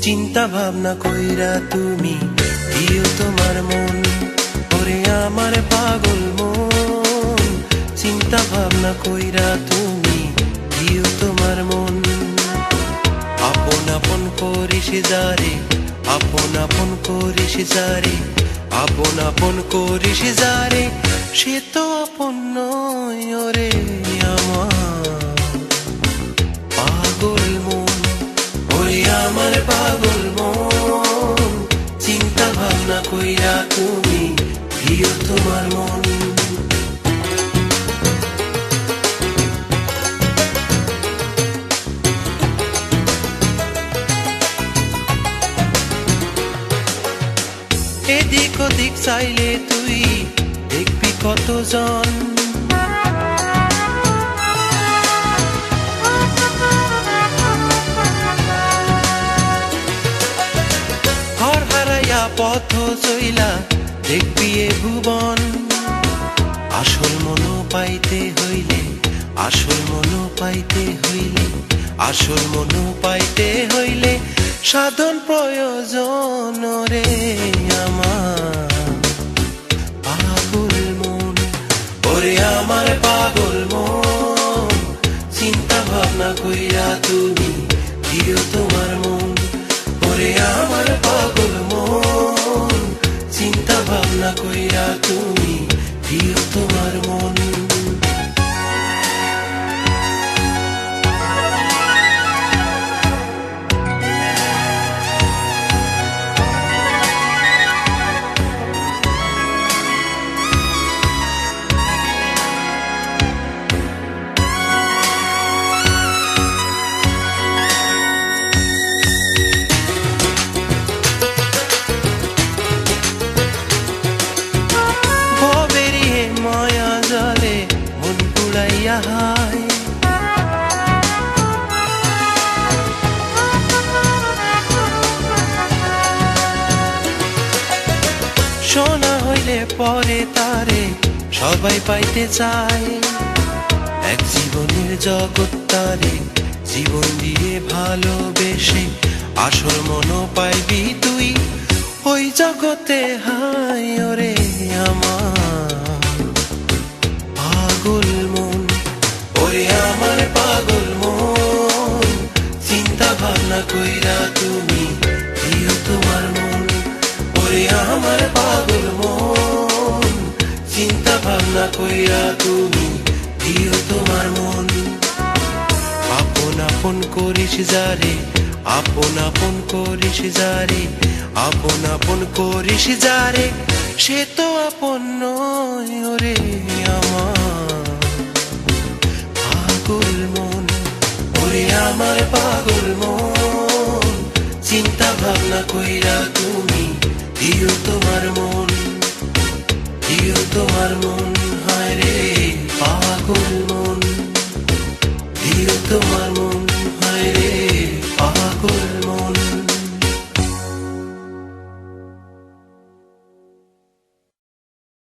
চিন্তা ভাবনা কইরা তুমি দিও তোমার মন, ওরে আমার পাগল মন। চিন্তা ভাবনা কইরা তুমি দিও তোমার মন। আপন আপন করিস যারে, আপন আপন করিস যারে, আপন আপন করিস যারে, সে তো আপন নয় ওরে আমার পাগল মন, ওরে আমার পাগল মন। চিন্তা ভাবনা কইরা তুমি দিও তোমার মন। এদিক ওদিক চাইলে তুই দেখবি কতজন, ঘর হারাইয়া পথ চইলা দেখবি এ ভুবন। আসল মন পাইতে হইলে, আসল মন পাইতে হইলে, আসল মন পাইতে হইলে সাধন প্রয়োজন রে আমার পাগল মন, ওরে আমার পাগল মন। চিন্তা ভাবনা কইরা তুমি দিও তোমার মন, ওরে আমার পাগল মন। চিন্তা ভাবনা কইরা তুমি দিও তোমার মন। শোনা হইলে পরে তারে সবাই পাইতে চায়, এক জীবনের জগৎ তারে জীবন দিয়ে ভালোবেসে আসল মন পাইবি তুই ওই জগতে। হায় ওরে আমার পাগল মন, ওরে আমার পাগল মন। চিন্তা ভাবনা কইরা তুমি দিও তোমার মন, ওরে আমার পাগল মন। চিন্তা ভাবনা কইরা তুমি দিও তোমার মন। আপন আপন করিস যারে, আপন আপন করিস যারে, আপন আপন করিস যারে, সে তো আপন নয় ওরে আমার পাগল মন, ওরে আমার পাগল মন। চিন্তা ভাবনা কইরা তুমি দিও তোমার মন, দিও তোমার মন। হায় রে পাগল মন, দিও তোমার মন। হায় রে পাগল